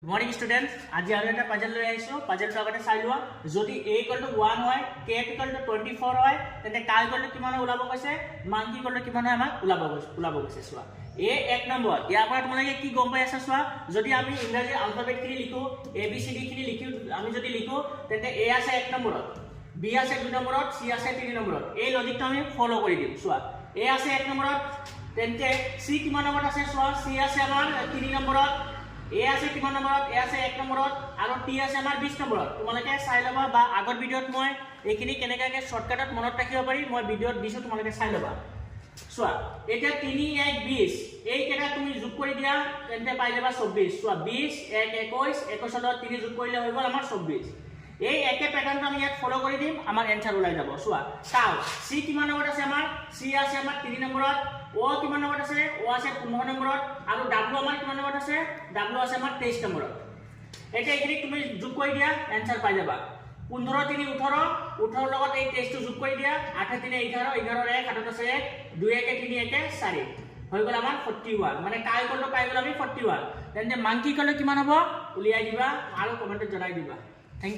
morning students আজি আৰু এটা পাজল লৈ আহিছো পাজলটো আগতে চাই লোৱা যদি a = 1 হয় k = 24 হয় তেন্তে k = কিমান ওলাব কৈছে মান কি = কিমান হয় আমাক ওলাব কৈছে চোৱা a এক নম্বৰ ইয়াৰ পৰা তোমালোকে কি গম পাই আছা চোৱা যদি আমি ইংৰাজী আলফাবেট খিনি লিখো a b c d খিনি আমি যদি লিখো তেন্তে a আছে এক নম্বৰত b আছে দুই নম্বৰত c আছে তিনি নম্বৰত এই লজিকটো আমি ফলো কৰি দিম চোৱা a আছে এক নম্বৰত তেন্তে c কিমান নম্বৰত আছে চোৱা c আছে আমাৰ তিনি নম্বৰত A আছে কিমান নম্বৰত A আছে 1 নম্বৰত আৰু T আছে আমাৰ 20 নম্বৰত তোমালোকে চাই লবা বা আগৰ ভিডিওত মই এইখিনি কেনেকাকে শৰ্টকাটত মনত ৰাখিব পাৰি মই ভিডিওত দিছো তোমালোকে চাই লবা চোৱা এটা 3 1 20 এই কেটা তুমি যোগ কৰি দিয়া তেন্তে পাই যাবা 24 চোৱা 20 1 21 21 লগত 3 যোগ কৰিলে হৈ গল আমাৰ 24 এই একে প্যাটাৰ্নটো আমি ইয়াত ফলো কৰি দিম আমাৰ এনসাৰ ওলাই যাব চোৱা চাও C কিমান নম্বৰত আছে আমাৰ C আছে আমাৰ 3 নম্বৰত O কিমান নম্বৰত আছে O আছে 15 নম্বৰত আৰু W আমাৰ কিমান নম্বৰত আছে W আছে আমাৰ 23 নম্বৰত এটা এখিনি তুমি যোগ কৰি দিয়া এনসার পাই যাবা 15 3 18 18 লগত এই 23 টো যোগ কৰি দিয়া 8 3 11 11 1 7 আছে 1 2 1 3 1 4 হৈ গল আমাৰ 41 মানে কাই কলটো পাই গল আমি 41 তেন্তে মান কি কলে কিমান হ'ব উলিয়াই দিবা আৰু কমেন্টত জনাই দিবা